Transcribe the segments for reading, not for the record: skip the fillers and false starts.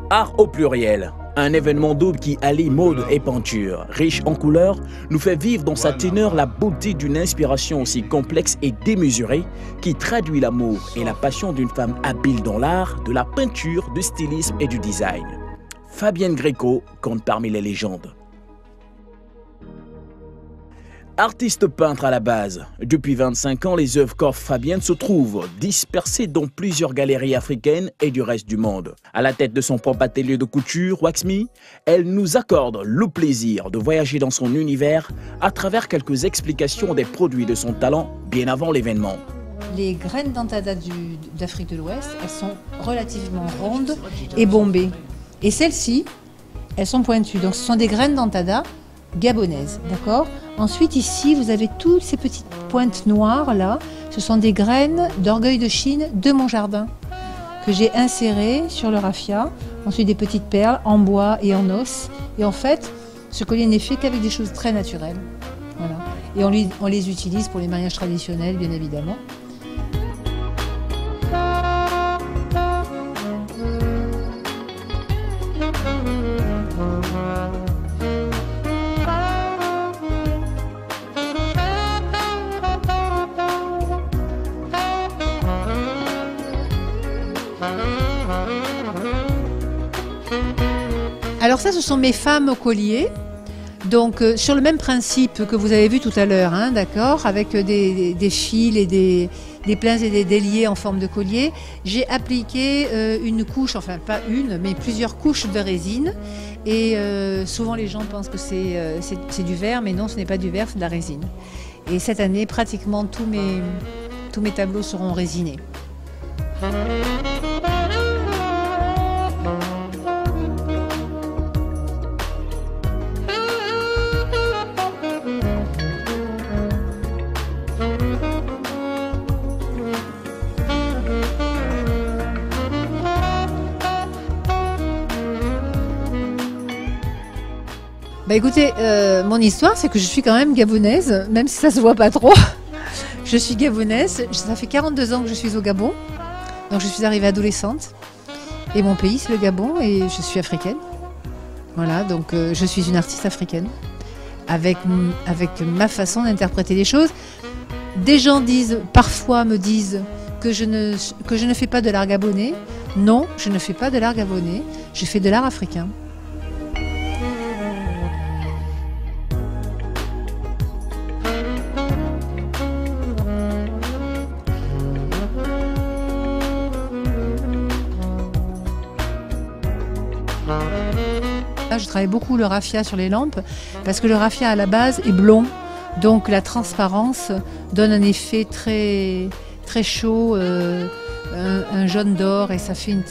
Art au pluriel, un événement double qui allie mode et peinture, riche en couleurs, nous fait vivre dans sa teneur la beauté d'une inspiration aussi complexe et démesurée qui traduit l'amour et la passion d'une femme habile dans l'art, de la peinture, du stylisme et du design. Fabienne Gréco compte parmi les légendes. Artiste peintre à la base, depuis 25 ans, les œuvres qu'offre Fabienne se trouvent dispersées dans plusieurs galeries africaines et du reste du monde. À la tête de son propre atelier de couture, Waxme, elle nous accorde le plaisir de voyager dans son univers à travers quelques explications des produits de son talent bien avant l'événement. Les graines d'Antada d'Afrique de l'Ouest, elles sont relativement rondes et bombées. Et celles-ci, elles sont pointues. Donc ce sont des graines d'Antada gabonaise, d'accord? Ensuite ici vous avez toutes ces petites pointes noires là, ce sont des graines d'orgueil de Chine de mon jardin que j'ai insérées sur le raffia. Ensuite des petites perles en bois et en os, et en fait ce collier n'est fait qu'avec des choses très naturelles, voilà. Et on les utilise pour les mariages traditionnels bien évidemment. Alors ça, ce sont mes femmes au collier, donc sur le même principe que vous avez vu tout à l'heure, hein, d'accord, avec des fils et des pleins et des déliés en forme de collier. J'ai appliqué une couche, enfin pas une, mais plusieurs couches de résine, et souvent les gens pensent que c'est du verre, mais non, ce n'est pas du verre, c'est de la résine. Et cette année, pratiquement tous mes tableaux seront résinés. Bah écoutez, mon histoire, c'est que je suis quand même gabonaise, même si ça se voit pas trop. Je suis gabonaise, ça fait 42 ans que je suis au Gabon, donc je suis arrivée adolescente. Et mon pays, c'est le Gabon, et je suis africaine. Voilà, donc je suis une artiste africaine, avec ma façon d'interpréter les choses. Des gens parfois me disent que je ne fais pas de l'art gabonais. Non, je ne fais pas de l'art gabonais, je fais de l'art africain. Je travaille beaucoup le raffia sur les lampes parce que le raffia à la base est blond, donc la transparence donne un effet très, très chaud, un jaune d'or, et ça fait une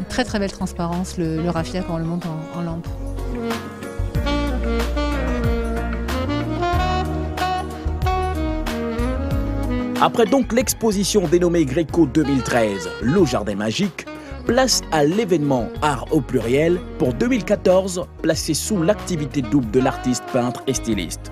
très très belle transparence le raffia quand on le monte en lampe. Après donc l'exposition dénommée Gréco 2013, le Jardin Magique, place à l'événement Art au pluriel pour 2014, placé sous l'activité double de l'artiste peintre et styliste.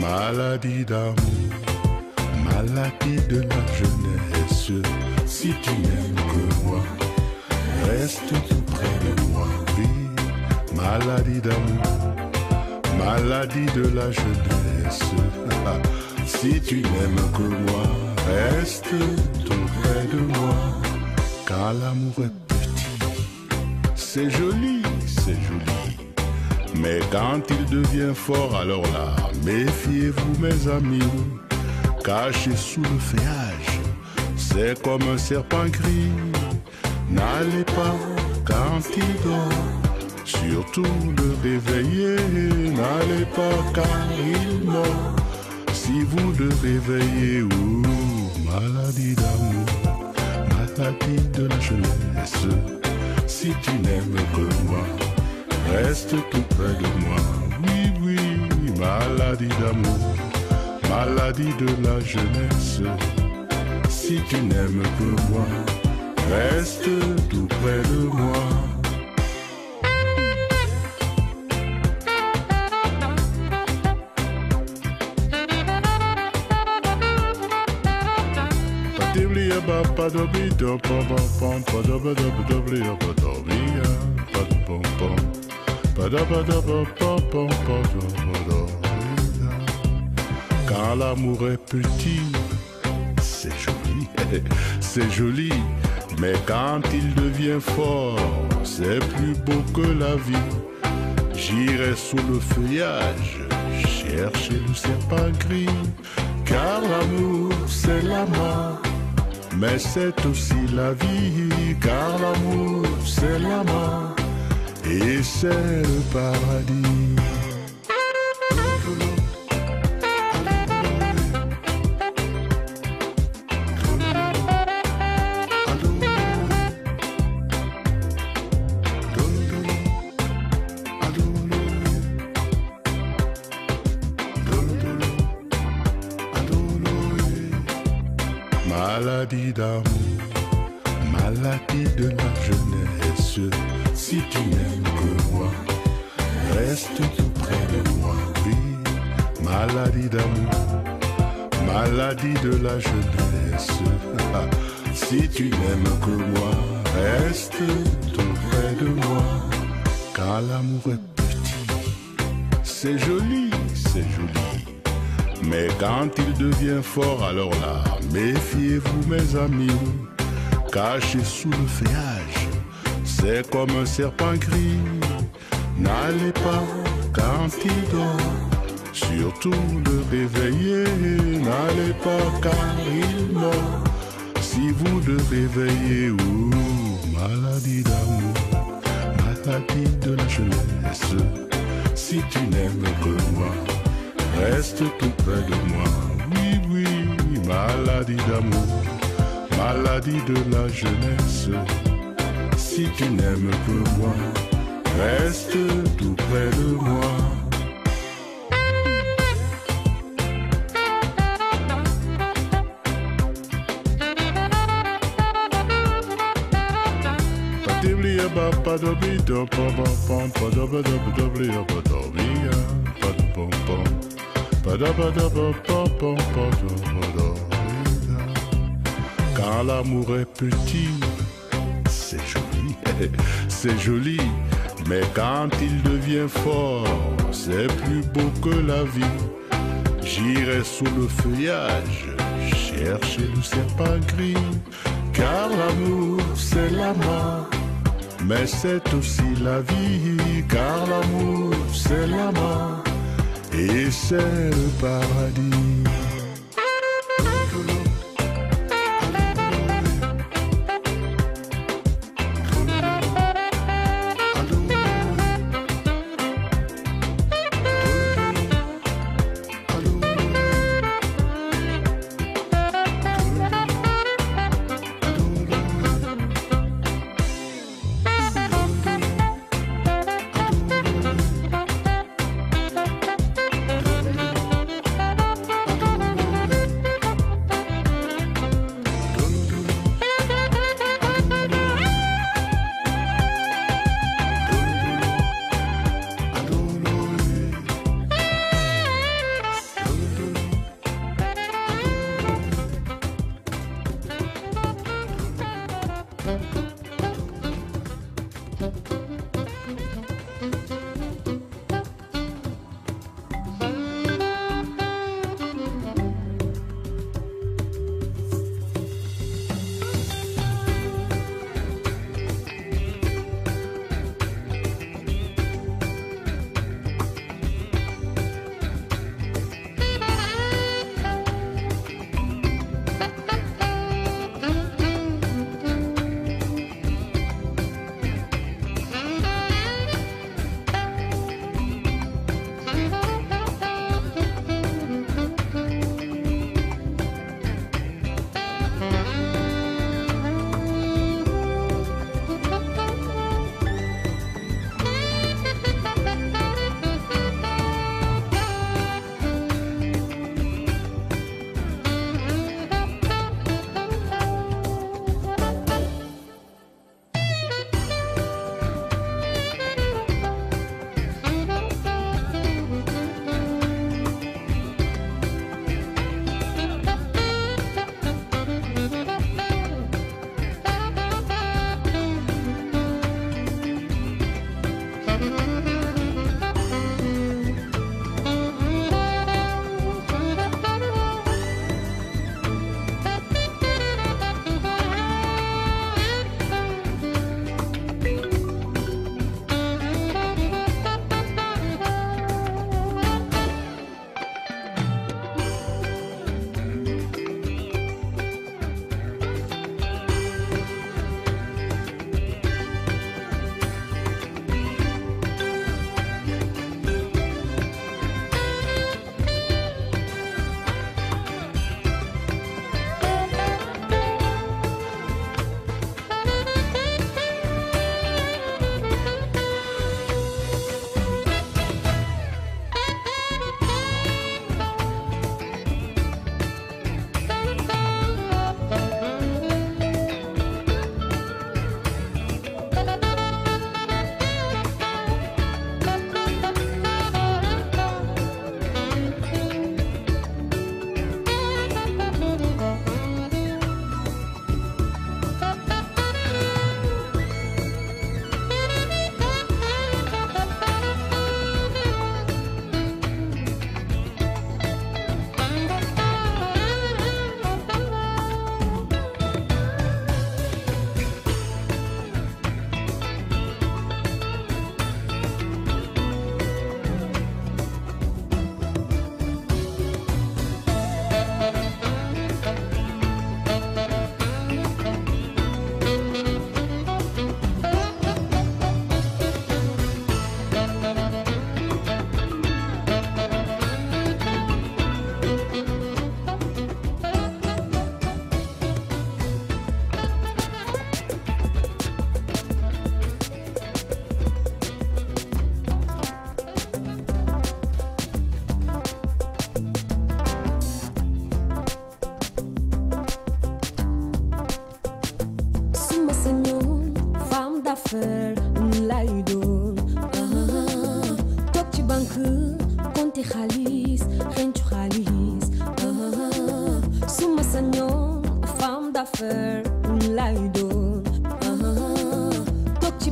Maladie d'amour, maladie de la jeunesse. Si tu n'aimes que moi, reste tout près de moi. Oui, maladie d'amour, maladie de la jeunesse. Si tu n'aimes que moi, reste tout près de moi. Car l'amour est petit, c'est joli, c'est joli. Mais quand il devient fort, alors là, méfiez-vous mes amis. Caché sous le feuillage, c'est comme un serpent gris. N'allez pas quand il dort, surtout le réveiller. N'allez pas car il mord. Si vous le réveillez, maladie d'amour, maladie de la jeunesse. Si tu n'aimes que moi, reste tout près de moi. Oui, oui, maladie d'amour, maladie de la jeunesse. Si tu n'aimes que moi, reste tout près de moi. Quand l'amour est petit, c'est joli, c'est joli. Mais quand il devient fort, c'est plus beau que la vie. J'irai sous le feuillage, chercher le serpent gris. Car l'amour, c'est la mort, mais c'est aussi la vie. Car l'amour, c'est la mort, et c'est le paradis. Maladie d'amour, maladie de la jeunesse. Si tu n'aimes que moi, reste tout près de moi. Oui, maladie d'amour, maladie de la jeunesse. Si tu n'aimes que moi, reste tout près de moi. Car l'amour est petit, c'est joli, c'est joli. Mais quand il devient fort, alors là, méfiez-vous mes amis. Caché sous le feuillage, c'est comme un serpent gris. N'allez pas quand il dort, surtout le réveiller. N'allez pas car il mord. Si vous le réveillez, maladie d'amour, maladie de la jeunesse. Si tu n'aimes que moi, reste tout près de moi. Oui, oui, maladie d'amour, maladie de la jeunesse. Si tu n'aimes que moi, reste tout près de moi. Quand l'amour est petit, c'est joli, c'est joli. Mais quand il devient fort, c'est plus beau que la vie. J'irai sous le feuillage, chercher le serpent gris. Car l'amour, c'est la mort, mais c'est aussi la vie. Car l'amour, c'est la mort, et c'est le paradis.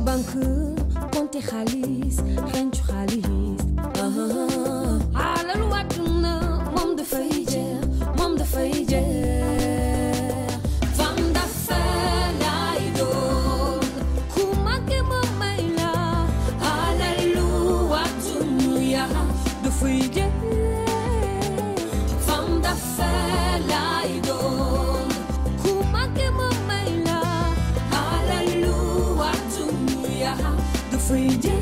banque compter xaalis xencu xaalis alal wàdduna moom dafay jeex moom dafay jeex femme d'affaires laay doon ku manqué ma may la alalu wàdduna ya dafay jeex femme d'affaires laay doon ku manqué ma may la alalu wàdduna ya dafay jeex.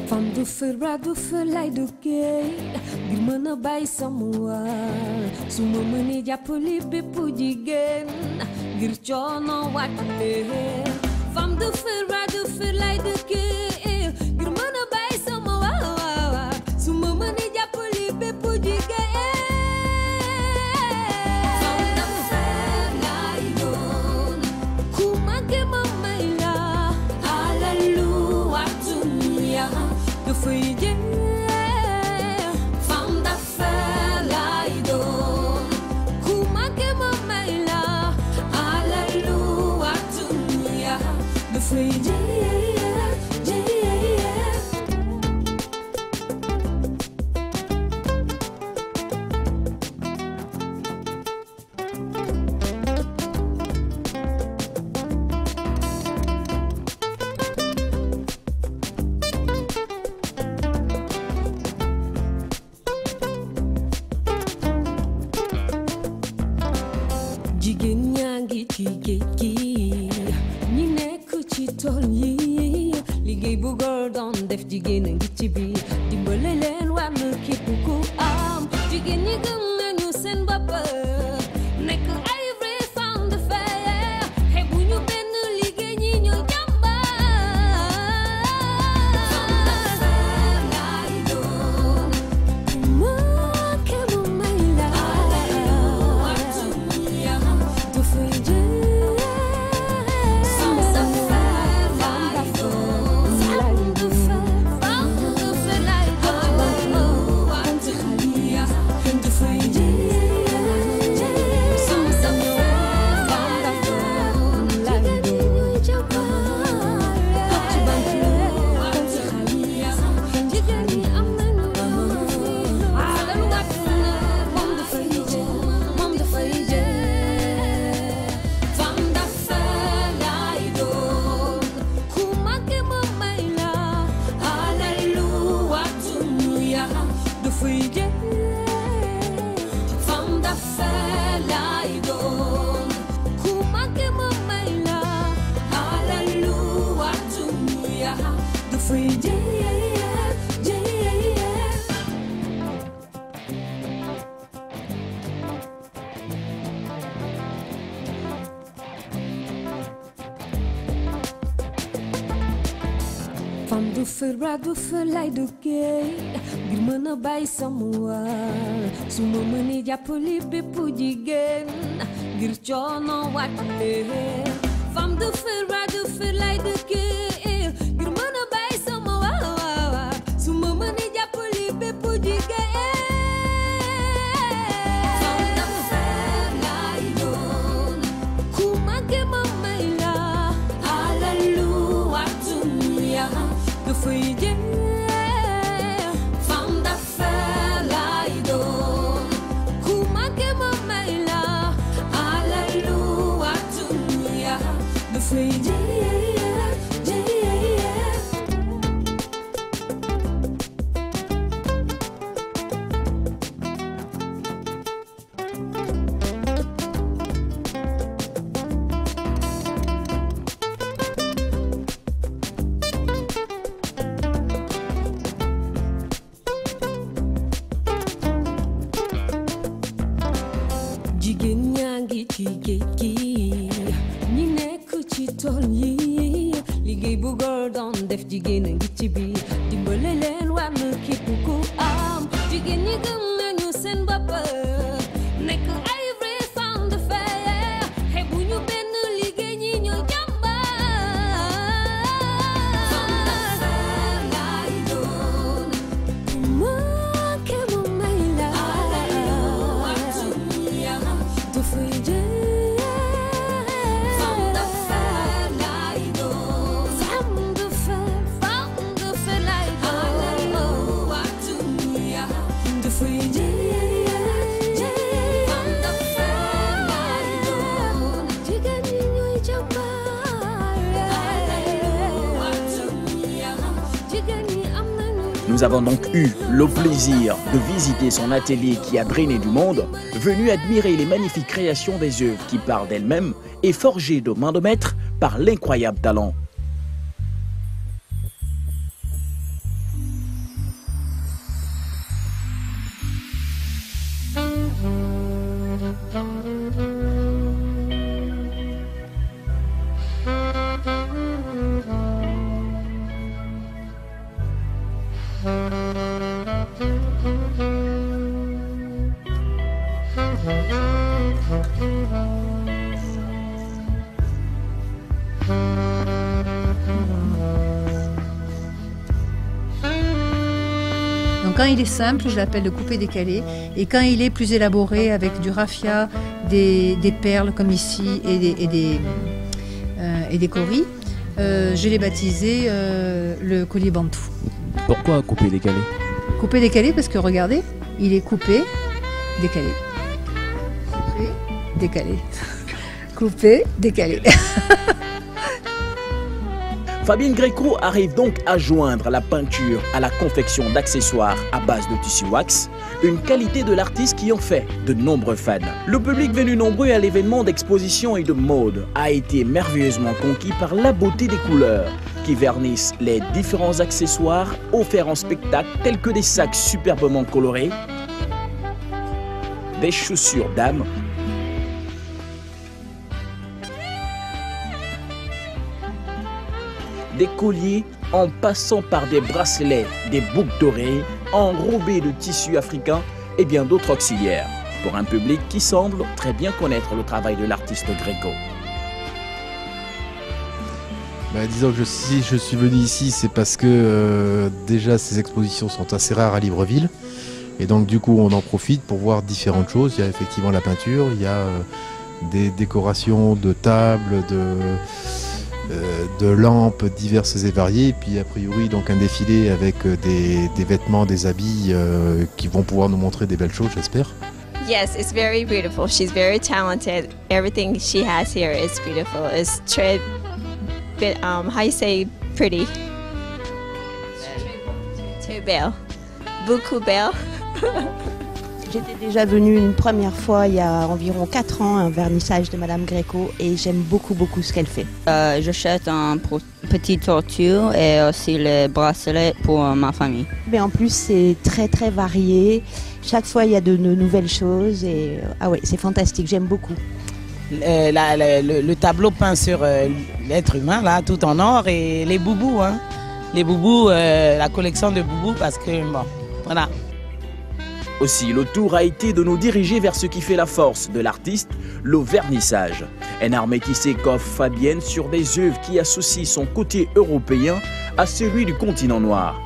Femme du feu lay duggee ngir mën a bàyyi sama waar su ma mënee jàppale bépp jigéen ngir coono wàcc leen femme du feu lay duggee ngir mën a bàyyi sama waar su ma mënee jàppale bépp jigéen femme du feu lay doon ku manqué ma may la alalu wàdduna dafay jeex femme d'affaires laay doon ku manqué ma may la alalu wàdduna dafay jeex. Jigéen ñaa ngi ci géej gi ñi nekk ci tool yi liggéey bu góor doon def jigéen a ngi ci biir dimbale leen war na képp ku am jigéen ñi gëm nañu seen bopp nekk ay vrai femme d'affaires xeebu ñu benn liggéey ñi ñoo jàmbaar femme d'affaires laay doon manqué mu may la dafay jeex femme d'affaires laay doon femme d'affaires laay doon wante xaliya dafay jeex femme d'affaires laay doon toog ci banque wante xaliya jigéen ñi am nañu alal wàdduna moom dafay jeex moom dafay jeex femme d'affaires laay doon ku manqué ma may la alalu wàdduna dafay jeex femme d'affaires laay doon ku manqué ma may la alalu wàdduna dafay jeex. Femme du feu lay duggee ngir mën a bàyyi sama waar su ma mënee jàppale bépp jigéen ngir coono wàcc leen femme du feu lay duggee ngir mën a bàyyi sama waar su ma mënee jàppale bépp jigéen femme d'affaires laay doon ku manqué ma may la alalu wàdduna dafay jeex femme d'affaires laay doon ku manqué ma may la alalu wàdduna dafay jeex. Jigéen ñaa ngi ci géej gi ñi nekk ci tool yi liggéey bu góor doon def jigéen a ngi ci biir dimbale leen war na képp ku am jigéen ñi gëm nañu seen bopp nekk ay vrai femme d'affaires xeebu ñu benn liggéey ñi ñoo jàmbaar femme d'affaires Nous avons donc eu le plaisir de visiter son atelier qui a drainé du monde, venu admirer les magnifiques créations des œuvres qui parlent d'elles-mêmes et forgées de main de maître par l'incroyable talent. Donc quand il est simple, je l'appelle le coupé-décalé. Et quand il est plus élaboré avec du raffia, des perles comme ici et des coris, je l'ai baptisé le collier bantou. Pourquoi coupé-décalé? Coupé-décalé parce que regardez, il est coupé, décalé. Coupé, décalé. Coupé, décalé. Fabienne Greco arrive donc à joindre la peinture à la confection d'accessoires à base de tissu wax, une qualité de l'artiste qui en fait de nombreux fans. Le public venu nombreux à l'événement d'exposition et de mode a été merveilleusement conquis par la beauté des couleurs qui vernissent les différents accessoires offerts en spectacle tels que des sacs superbement colorés, des chaussures dames, des colliers en passant par des bracelets, des boucles d'oreilles enrobées de tissus africains et bien d'autres auxiliaires, pour un public qui semble très bien connaître le travail de l'artiste Greco. Disons que si je suis venu ici, c'est parce que déjà ces expositions sont assez rares à Libreville. Et donc du coup on en profite pour voir différentes choses. Il y a effectivement la peinture, il y a des décorations de tables, de lampes diverses et variées, et puis a priori donc un défilé avec des vêtements, des habits qui vont pouvoir nous montrer des belles choses, j'espère. Yes, it's very beautiful. She's very talented. Everything she has here is beautiful. It's très, how you say pretty? Très belle. Beaucoup belle. J'étais déjà venue une première fois il y a environ 4 ans, un vernissage de Madame Greco, et j'aime beaucoup ce qu'elle fait. J'achète un petit tortue et aussi les bracelets pour ma famille. Mais en plus c'est très varié, chaque fois il y a de nouvelles choses et ah ouais, c'est fantastique, j'aime beaucoup. Le tableau peint sur l'être humain là, tout en or, et les boubous, hein. Les boubous, la collection de boubous, parce que bon, voilà. Aussi, le tour a été de nous diriger vers ce qui fait la force de l'artiste, le vernissage. Un art métissé qu'offre Fabienne sur des œuvres qui associent son côté européen à celui du continent noir.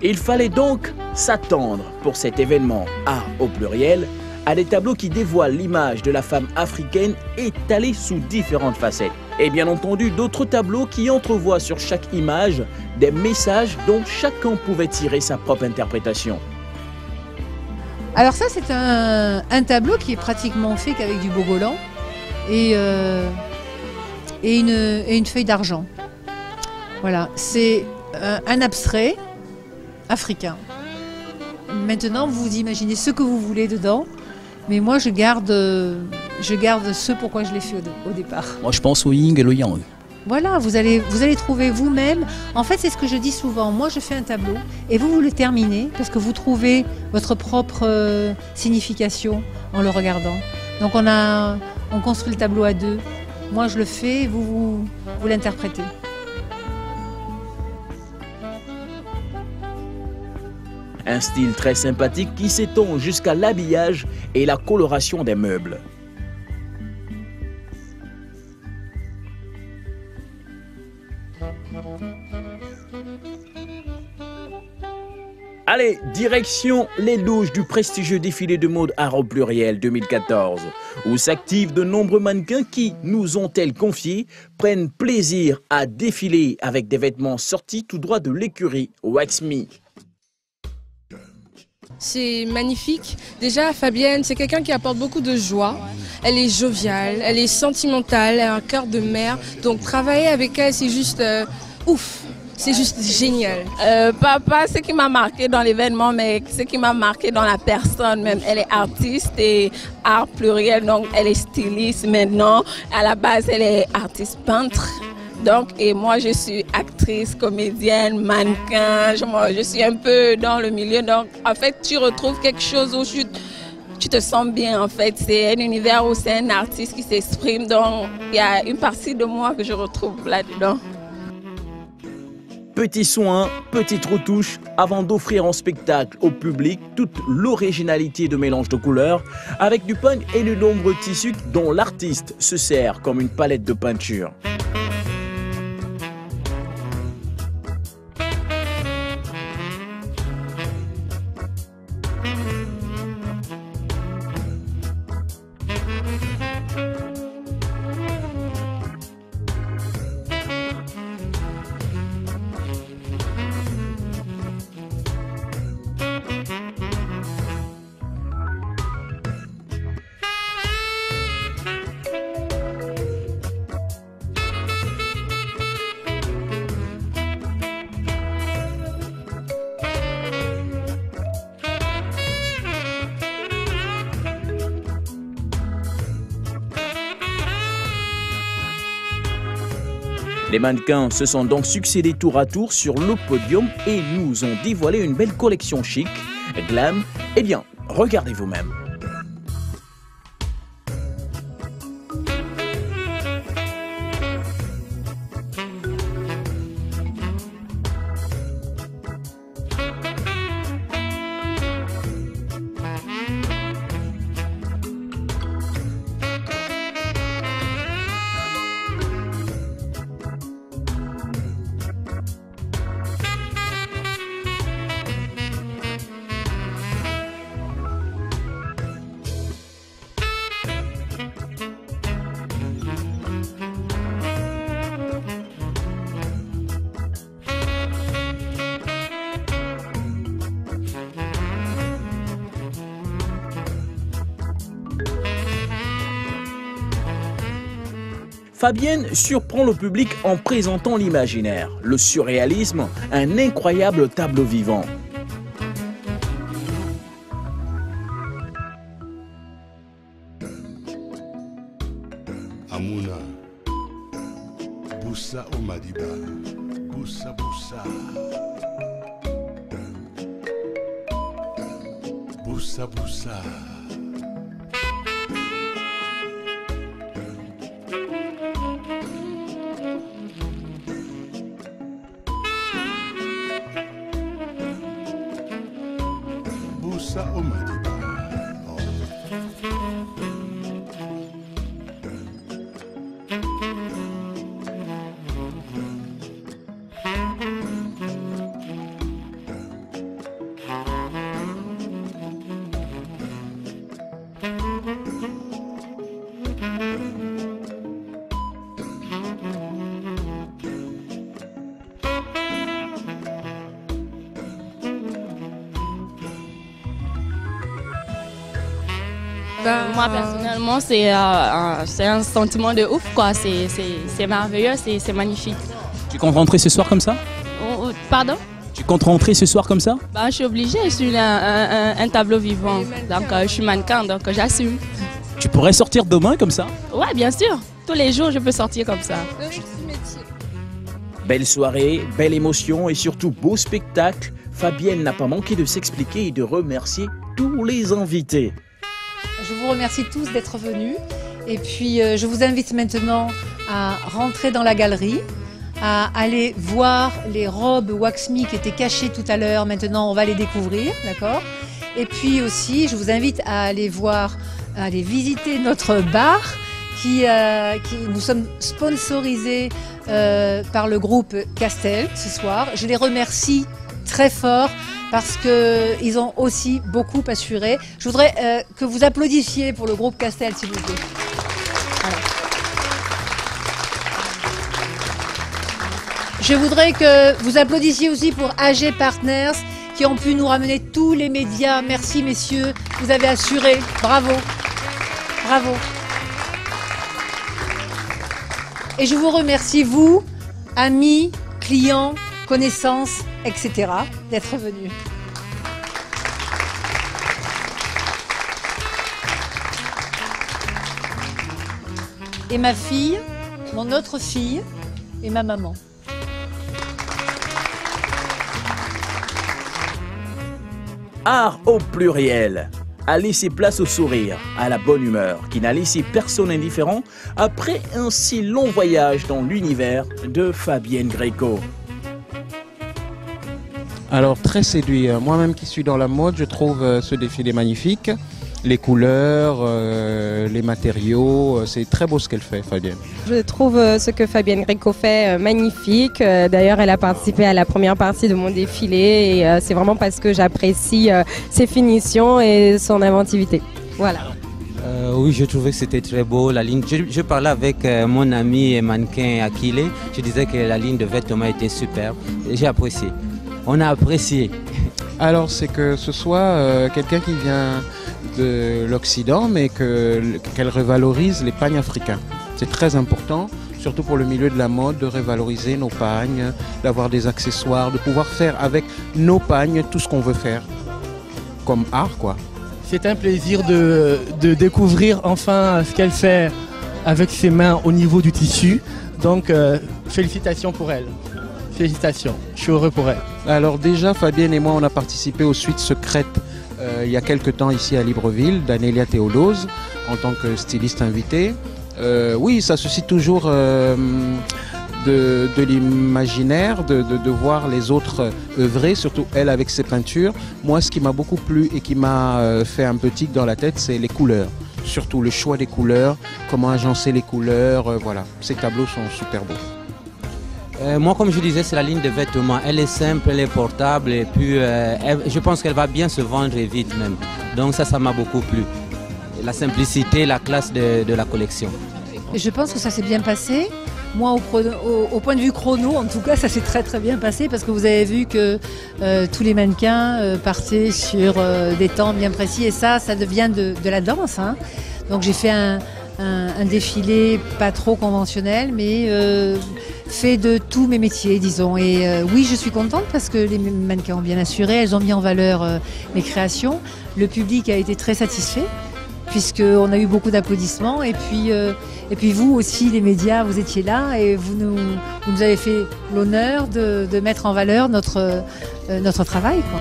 Il fallait donc s'attendre pour cet événement art au pluriel à des tableaux qui dévoilent l'image de la femme africaine étalée sous différentes facettes. Et bien entendu d'autres tableaux qui entrevoient sur chaque image des messages dont chacun pouvait tirer sa propre interprétation. Alors ça c'est un tableau qui est pratiquement fait qu'avec du bogolan et une feuille d'argent. Voilà, c'est un abstrait africain. Maintenant, vous imaginez ce que vous voulez dedans, mais moi je garde ce pourquoi je l'ai fait au départ. Moi je pense au yin et le yang. Voilà, vous allez trouver vous-même. En fait, c'est ce que je dis souvent. Moi, je fais un tableau et vous le terminez parce que vous trouvez votre propre signification en le regardant. Donc on construit le tableau à deux. Moi, je le fais et vous l'interprétez. Un style très sympathique qui s'étend jusqu'à l'habillage et la coloration des meubles. Allez, direction les loges du prestigieux défilé de mode Art au pluriel 2014, où s'activent de nombreux mannequins qui, nous ont-elles confié, prennent plaisir à défiler avec des vêtements sortis tout droit de l'écurie Wax Me. C'est magnifique. Déjà, Fabienne, c'est quelqu'un qui apporte beaucoup de joie. Elle est joviale, elle est sentimentale, elle a un cœur de mère. Donc travailler avec elle, c'est juste ouf. C'est juste génial. Pas ce qui m'a marqué dans l'événement, mais ce qui m'a marqué dans la personne même. Elle est artiste et art pluriel, donc elle est styliste maintenant. À la base, elle est artiste peintre. Donc, et moi, je suis actrice, comédienne, mannequin. Je suis un peu dans le milieu. Donc, en fait, tu retrouves quelque chose où tu te sens bien, en fait. C'est un univers où c'est un artiste qui s'exprime. Donc, il y a une partie de moi que je retrouve là-dedans. Petits soins, petites retouches, avant d'offrir en spectacle au public toute l'originalité de mélange de couleurs, avec du punk et de nombreux tissus dont l'artiste se sert comme une palette de peinture. Les mannequins se sont donc succédés tour à tour sur le podium et nous ont dévoilé une belle collection chic, glam. Eh bien, regardez vous-même. Fabienne surprend le public en présentant l'imaginaire, le surréalisme, un incroyable tableau vivant. Amuna, Boussa Omadiba, Boussa Boussa, Boussa Boussa. Boussa Omadiba. Moi personnellement c'est un sentiment de ouf quoi, c'est merveilleux, c'est magnifique. Tu comptes rentrer ce soir comme ça? Pardon? Tu comptes rentrer ce soir comme ça? Je suis obligée, je suis un tableau vivant, donc je suis mannequin, donc j'assume. Tu pourrais sortir demain comme ça? Ouais, bien sûr, tous les jours je peux sortir comme ça. Belle soirée, belle émotion et surtout beau spectacle. Fabienne n'a pas manqué de s'expliquer et de remercier tous les invités. Je vous remercie tous d'être venus et puis je vous invite maintenant à rentrer dans la galerie, à aller voir les robes Wax Me qui étaient cachées tout à l'heure. Maintenant, on va les découvrir, d'accord? Et puis aussi, je vous invite à aller visiter notre bar nous sommes sponsorisés par le groupe Castel ce soir. Je les remercie très fort parce qu'ils ont aussi beaucoup assuré. Je voudrais que vous applaudissiez pour le groupe Castel, s'il vous plaît. Voilà. Je voudrais que vous applaudissiez aussi pour AG Partners qui ont pu nous ramener tous les médias. Merci messieurs, vous avez assuré. Bravo. Bravo. Et je vous remercie, vous, amis, clients, connaissances, etc., d'être venus. Et ma fille, mon autre fille, et ma maman. Art au pluriel a laissé place au sourire, à la bonne humeur, qui n'a laissé personne indifférent après un si long voyage dans l'univers de Fabienne Gréco. Alors très séduit, moi-même qui suis dans la mode, je trouve ce défilé magnifique. Les couleurs, les matériaux, c'est très beau ce qu'elle fait, Fabienne. Je trouve ce que Fabienne Gréco fait magnifique. D'ailleurs, elle a participé à la première partie de mon défilé et c'est vraiment parce que j'apprécie ses finitions et son inventivité. Voilà. Oui, je trouvais que c'était très beau. La ligne, je parlais avec mon ami et mannequin Akile. Je disais que la ligne de vêtements était superbe. J'ai apprécié. On a apprécié. Alors, c'est que ce soit quelqu'un qui vient de l'Occident, mais qu'elle revalorise les pagnes africains. C'est très important, surtout pour le milieu de la mode, de revaloriser nos pagnes, d'avoir des accessoires, de pouvoir faire avec nos pagnes tout ce qu'on veut faire, comme art, quoi. C'est un plaisir de découvrir enfin ce qu'elle fait avec ses mains au niveau du tissu. Donc, félicitations pour elle. Félicitations, je suis heureux pour elle. Alors déjà, Fabienne et moi, on a participé aux Suites secrètes il y a quelques temps ici à Libreville, d'Anélia Théodose, en tant que styliste invitée. Oui, ça suscite toujours de l'imaginaire, de voir les autres œuvrer, surtout elle avec ses peintures. Moi, ce qui m'a beaucoup plu et qui m'a fait un peu tic dans la tête, c'est les couleurs. Surtout le choix des couleurs, comment agencer les couleurs, voilà. Ces tableaux sont super beaux. Moi, comme je disais, c'est la ligne de vêtements. Elle est simple, elle est portable et puis je pense qu'elle va bien se vendre et vite même. Donc ça m'a beaucoup plu. La simplicité, la classe de la collection. Je pense que ça s'est bien passé. Moi, au point de vue chrono, en tout cas, ça s'est très très bien passé parce que vous avez vu que tous les mannequins partaient sur des temps bien précis et ça devient de la danse. Hein. Donc j'ai fait un défilé pas trop conventionnel, mais fait de tous mes métiers, disons. Et oui, je suis contente parce que les mannequins ont bien assuré, elles ont mis en valeur mes créations. Le public a été très satisfait puisqu'on a eu beaucoup d'applaudissements. Et puis vous aussi, les médias, vous étiez là et vous nous avez fait l'honneur de mettre en valeur notre travail, quoi.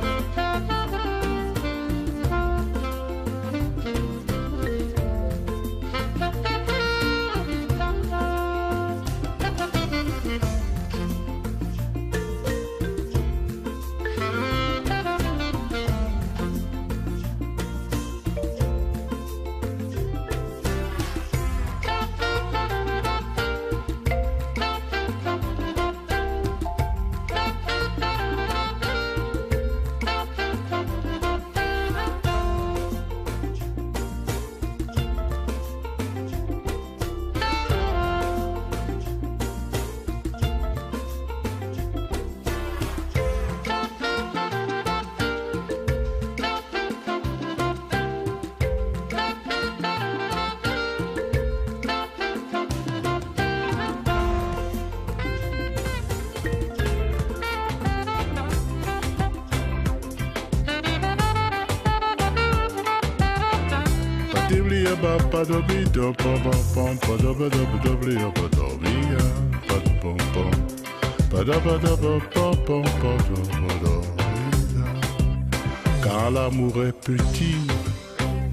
Car l'amour est petit,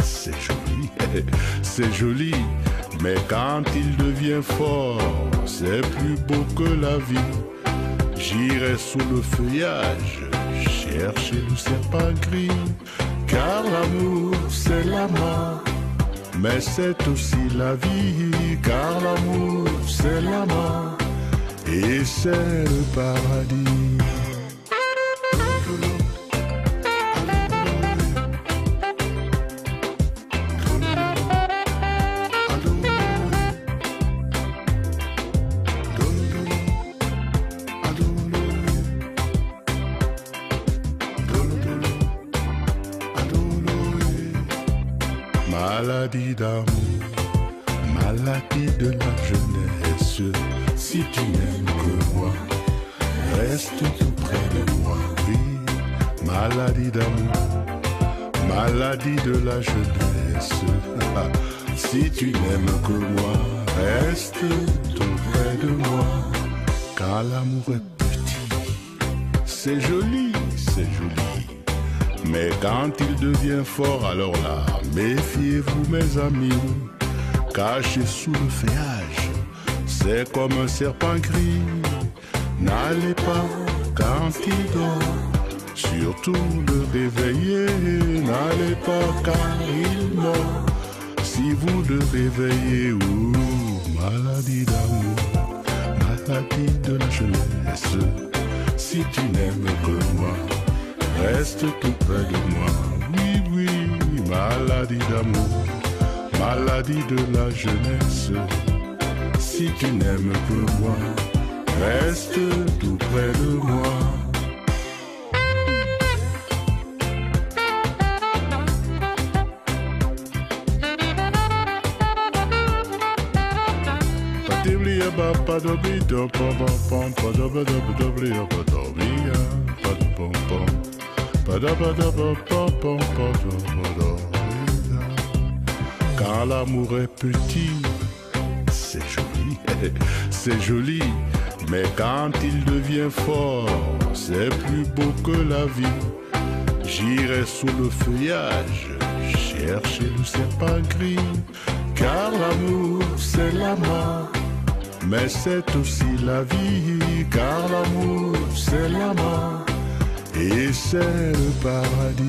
c'est joli, c'est joli, mais quand il devient fort, c'est plus beau que la vie. J'irai sous le feuillage, chercher le serpent gris, car l'amour c'est la mort. Mais c'est aussi la vie, car l'amour c'est la mort et c'est le paradis. maladie d'amour, maladie de la jeunesse. Si tu n'aimes que moi, reste tout près de moi. Oui, maladie d'amour, maladie de la jeunesse. Si tu n'aimes que moi, reste tout près de moi. Car l'amour est petit, c'est joli, c'est joli. Mais quand il devient fort, alors là, méfiez-vous mes amis. Caché sous le feuillage, c'est comme un serpent gris. N'allez pas quand il dort, surtout le réveiller. N'allez pas car il mord. Si vous le réveillez, maladie d'amour, maladie de la jeunesse. Si tu n'aimes que moi, reste tout près de moi. Oui, oui, maladie d'amour, maladie de la jeunesse. Si tu n'aimes que moi, reste tout près de moi. Quand l'amour est petit, c'est joli, c'est joli. Mais quand il devient fort, c'est plus beau que la vie. J'irai sous le feuillage, chercher le serpent gris. Car l'amour, c'est la mort, mais c'est aussi la vie. Car l'amour, c'est la mort, et c'est le paradis.